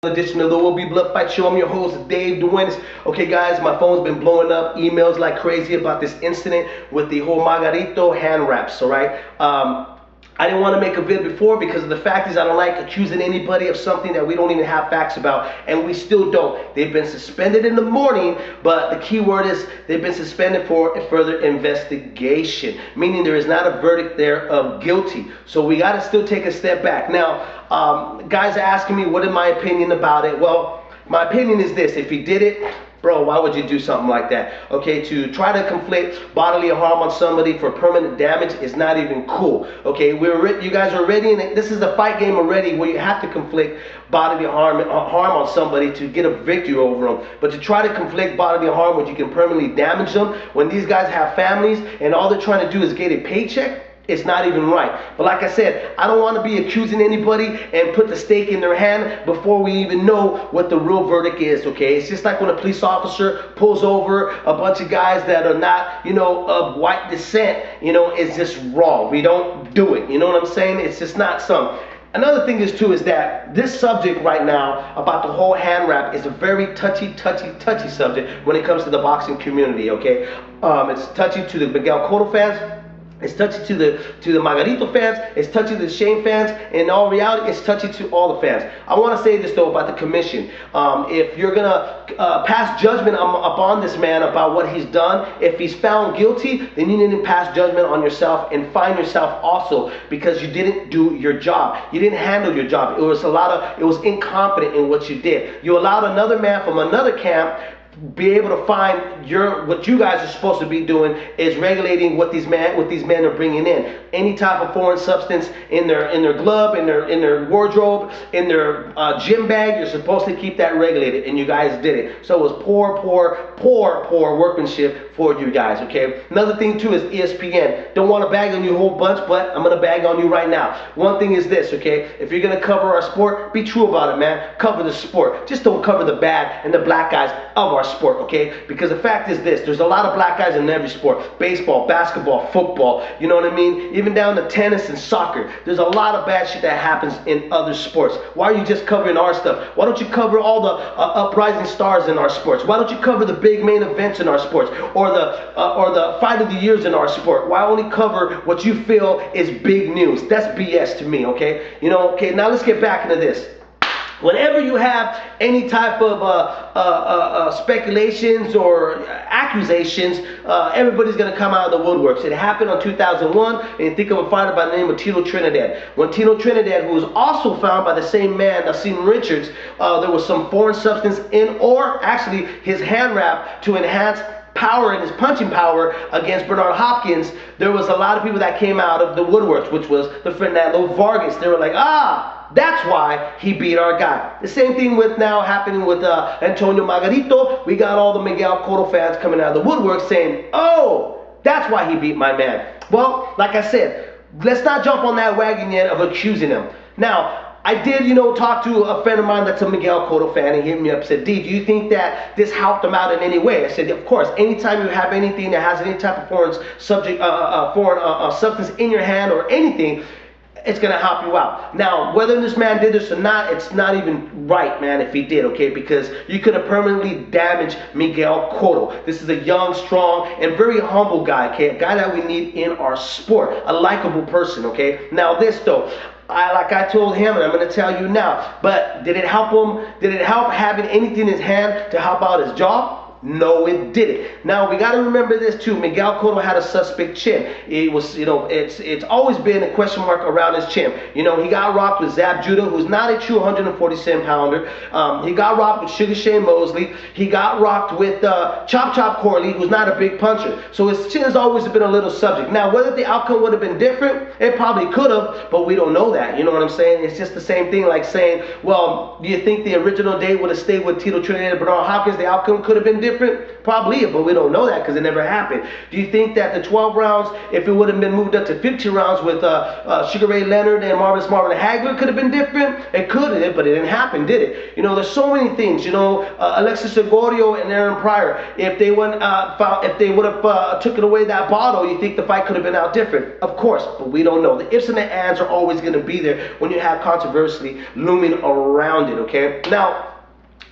Edition of the Will Be Blood Fight Show. I'm your host, Dave Duenas. Okay, guys, my phone's been blowing up, emails like crazy about this incident with the whole Margarito hand wraps, all right? I didn't want to make a vid before because the fact is I don't like accusing anybody of something that we don't even have facts about, and we still don't. They've been suspended in the morning, but the key word is they've been suspended for a further investigation, meaning there is not a verdict there of guilty. So we got to still take a step back. Now, guys are asking me what is my opinion about it. Well, my opinion is this: if he did it, bro, why would you do something like that? Okay, to try to conflict bodily harm on somebody for permanent damage is not even cool. Okay, you guys are already in it. This is a fight game already where you have to conflict bodily harm on somebody to get a victory over them. But to try to conflict bodily harm when you can permanently damage them, when these guys have families and all they're trying to do is get a paycheck, it's not even right. But like I said, I don't want to be accusing anybody and put the stake in their hand before we even know what the real verdict is, okay? It's just like when a police officer pulls over a bunch of guys that are not, of white descent, it's just wrong. We don't do it, you know what I'm saying? It's just not some. Another thing is too is that this subject right now about the whole hand wrap is a very touchy subject when it comes to the boxing community, okay? It's touchy to the Miguel Cotto fans. It's touchy to the Margarito fans. It's touchy to the Shane fans. In all reality, it's touchy to all the fans. I want to say this though about the commission. If you're gonna pass judgment upon this man about what he's done, if he's found guilty, then you need to pass judgment on yourself and find yourself also, because you didn't do your job. You didn't handle your job. It was incompetent in what you did. You allowed another man from another camp be able to find what you guys are supposed to be doing is regulating what these men are bringing in. Any type of foreign substance in their glove, in their wardrobe, in their gym bag, you're supposed to keep that regulated, and you guys did it. So it was poor workmanship for you guys, okay? Another thing too is ESPN. Don't want to bag on you a whole bunch, but I'm going to bag on you right now. One thing is this, okay? If you're going to cover our sport, be true about it, man. Cover the sport. Just don't cover the bad and the black guys of our sport, okay? Because the fact is this: there's a lot of black guys in every sport. Baseball, basketball, football, you know what I mean? Even down to tennis and soccer. There's a lot of bad shit that happens in other sports. Why are you just covering our stuff? Why don't you cover all the uprising stars in our sports? Why don't you cover the big main events in our sports, or the fight of the years in our sport? Why only cover what you feel is big news? That's BS to me, okay? Okay, now let's get back into this. Whenever you have any type of speculations or accusations, everybody's going to come out of the woodworks. It happened in 2001, and you think of a fighter by the name of Tito Trinidad. When Tito Trinidad, who was also found by the same man, Nassim Richards, there was some foreign substance in, or actually his hand wrap to enhance power and his punching power against Bernard Hopkins, there was a lot of people that came out of the woodworks, which was the Fernando Vargas. They were like, that's why he beat our guy. The same thing now happening with Antonio Margarito. We got all the Miguel Cotto fans coming out of the woodwork saying, oh, that's why he beat my man. Well, like I said, let's not jump on that wagon yet of accusing him. Now, I did, talk to a friend of mine that's a Miguel Cotto fan, and he hit me up and said, D, do you think that this helped him out in any way? I said, of course. Anytime you have anything that has any type of foreign substance in your hand or anything, it's going to help you out. Now, whether this man did this or not, it's not even right, man, if he did, okay? Because you could have permanently damaged Miguel Cotto. This is a young, strong, and very humble guy, okay? A guy that we need in our sport. A likable person, okay? Now, this, though, like I told him, and I'm going to tell you now, but did it help him? Did it help having anything in his hand to help out his job? No, it didn't. Now, we got to remember this too. Miguel Cotto had a suspect chin. It was, it's always been a question mark around his chin. He got rocked with Zab Judah, who's not a true 147-pounder. He got rocked with Sugar Shane Mosley. He got rocked with Chop Chop Corley, who's not a big puncher. So his chin has always been a little subject. Now, whether the outcome would have been different, it probably could have, but we don't know that. You know what I'm saying? It's just the same thing like saying, well, do you think the original date would have stayed with Tito Trinidad and Bernard Hopkins? The outcome could have been different. different? Probably, but we don't know that because it never happened. Do you think that the 12 rounds, if it would have been moved up to 15 rounds with Sugar Ray Leonard and Marvin Hagler, could have been different? It could have, but it didn't happen, did it? You know, there's so many things. You know, Alexis Gregorio and Aaron Pryor, if they would have took it away that bottle, you think the fight could have been out different? Of course, but we don't know. The ifs and the ands are always going to be there when you have controversy looming around it. Okay, now.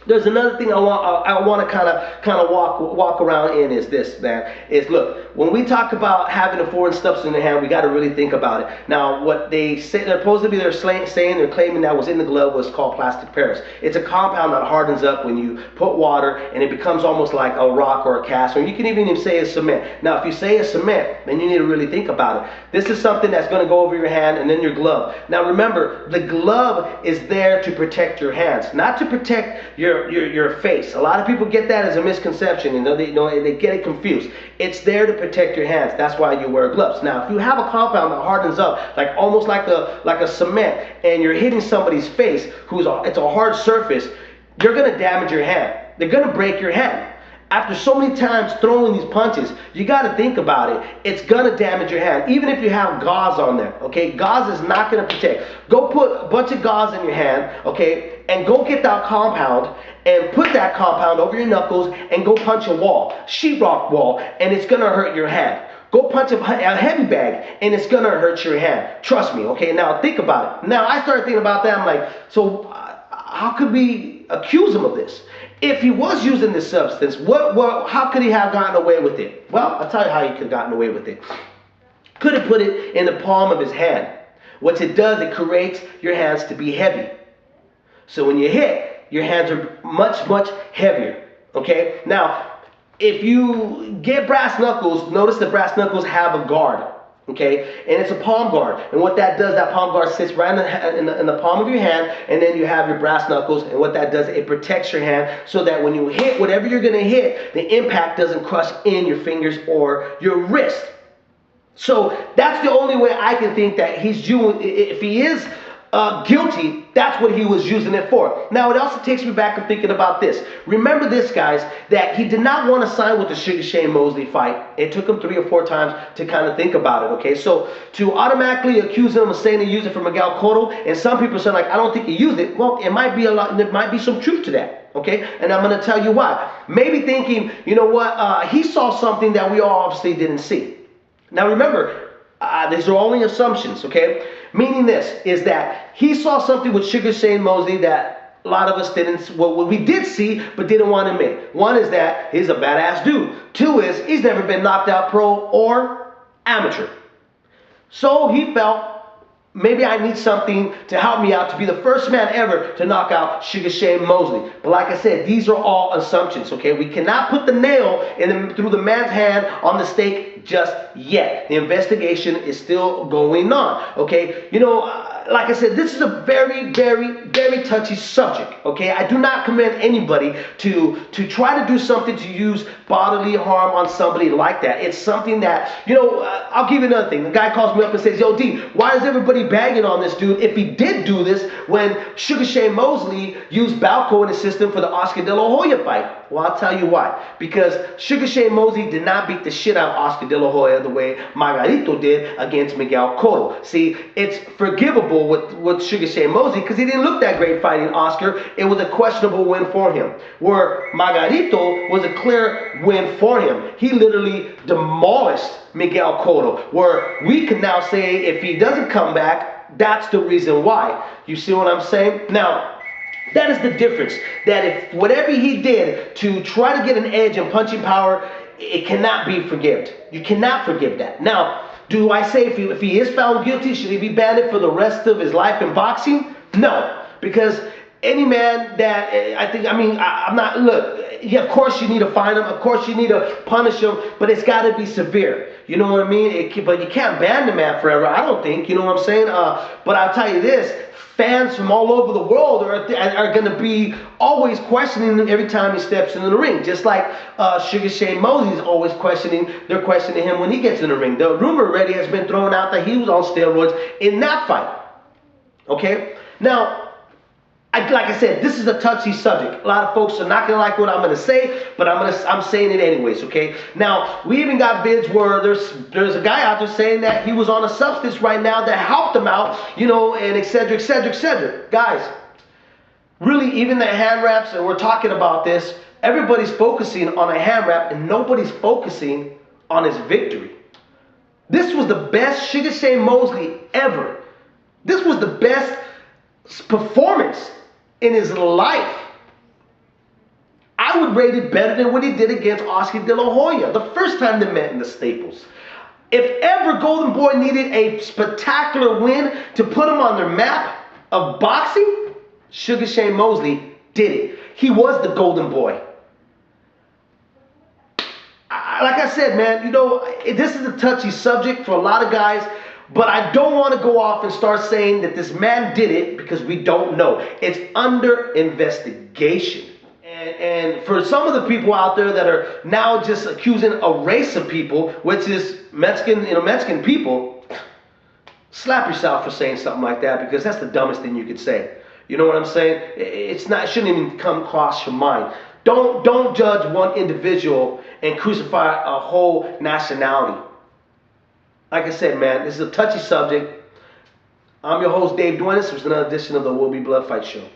There's another thing I want to kind of walk around in is this, man. Is look, when we talk about having a foreign substance in the hand, we got to really think about it. Now, what they say, they're claiming that was in the glove was called plastic Paris. It's a compound that hardens up when you put water, and it becomes almost like a rock or a cast, or you can even say it's cement. Now, if you say it's cement, then you need to really think about it. This is something that's going to go over your hand and then your glove. Now, remember, the glove is there to protect your hands, not to protect your face. A lot of people get that as a misconception. They get it confused. It's there to protect your hands. That's why you wear gloves. Now, if you have a compound that hardens up, like almost like a cement, and you're hitting somebody's face, it's a hard surface, you're gonna damage your hand. They're gonna break your hand. After so many times throwing these punches, you got to think about it. It's going to damage your hand, even if you have gauze on there, okay? Gauze is not going to protect. Go put a bunch of gauze in your hand, okay, and go get that compound and put that compound over your knuckles and go punch a wall, sheetrock wall, and it's going to hurt your hand. Go punch a heavy bag, and it's going to hurt your hand. Trust me, okay? Now, think about it. Now, I started thinking about that. I'm like, so how could we accuse him of this? If he was using this substance, how could he have gotten away with it? Well, I'll tell you how he could have gotten away with it. Could have put it in the palm of his hand. What it does, it creates your hands to be heavy. So when you hit, your hands are much, much heavier. Okay? Now, if you get brass knuckles, notice the brass knuckles have a guard. Okay, and it's a palm guard, and what that does, that palm guard sits right in the palm of your hand, and then you have your brass knuckles, and what that does, it protects your hand so that when you hit whatever you're going to hit, the impact doesn't crush in your fingers or your wrist. So that's the only way I can think that he's doing. If he is guilty, that's what he was using it for. Now, it also takes me back to thinking about this. Remember this, guys, that he did not want to sign with the Sugar Shane Mosley fight. It took him 3 or 4 times to kind of think about it, okay? So to automatically accuse him of saying he used it for Miguel Cotto, and some people say, like, I don't think he used it. Well, it might be there might be some truth to that, okay? And I'm going to tell you why. Maybe thinking, you know what, he saw something that we all obviously didn't see. Now, remember, these are only assumptions, okay? Meaning this, is that he saw something with Sugar Shane Mosley that a lot of us didn't, well, we did see, but didn't want to admit. One is that he's a badass dude. 2 is he's never been knocked out pro or amateur. So he felt, maybe I need something to help me out to be the first man ever to knock out Sugar Shane Mosley. But like I said, these are all assumptions, okay? We cannot put the nail through the man's hand on the stake just yet. The investigation is still going on, okay? You know, like I said, this is a very, very, very touchy subject, okay? I do not commend anybody to try to do something to use bodily harm on somebody like that. It's something that, you know, I'll give you another thing. The guy calls me up and says, yo, D, why is everybody bagging on this dude if he did do this when Sugar Shane Mosley used Balco in his system for the Oscar De La Hoya fight? Well, I'll tell you why. Because Sugar Shane Mosley did not beat the shit out of Oscar De La Hoya the way Margarito did against Miguel Cotto. See, it's forgivable with Sugar Shane Mosley because he didn't look that great fighting Oscar. It was a questionable win for him. Where Margarito was a clear win for him. He literally demolished Miguel Cotto. Where we can now say if he doesn't come back, that's the reason why. You see what I'm saying? Now, that is the difference. That if whatever he did to try to get an edge in punching power, it cannot be forgiven. You cannot forgive that. Now, do I say if he is found guilty, should he be banned for the rest of his life in boxing? No, because any man that, I'm not, look, yeah, of course you need to fine him, of course you need to punish him, but it's got to be severe. You know what I mean? But you can't ban the man forever, I don't think, you know what I'm saying? But I'll tell you this, fans from all over the world are going to be always questioning him every time he steps into the ring. Just like Sugar Shane Mosley is always they're questioning him when he gets in the ring. The rumor already has been thrown out that he was on steroids in that fight. Okay? Now, Like I said, this is a touchy subject. A lot of folks are not gonna like what I'm gonna say, but I'm saying it anyways. Okay. Now we even got vids where there's a guy out there saying that he was on a substance right now that helped him out, you know, and et cetera, et cetera, et cetera. Guys, really, even the hand wraps, and we're talking about this. Everybody's focusing on a hand wrap, and nobody's focusing on his victory. This was the best Sugar Shane Mosley ever. This was the best performance in his life. I would rate it better than what he did against Oscar De La Hoya the first time they met in the Staples. If ever Golden Boy needed a spectacular win to put him on their map of boxing, Sugar Shane Mosley did it. He was the Golden Boy. Like I said, man, you know, this is a touchy subject for a lot of guys. But I don't want to go off and start saying that this man did it because we don't know. It's under investigation. And for some of the people out there that are now just accusing a race of people, which is Mexican, you know, Mexican people, slap yourself for saying something like that because that's the dumbest thing you could say. You know what I'm saying? It shouldn't even come across your mind. Don't judge one individual and crucify a whole nationality. Like I said, man, this is a touchy subject. I'm your host, Dave Duenas. This was another edition of the Will Be Blood Fight Show.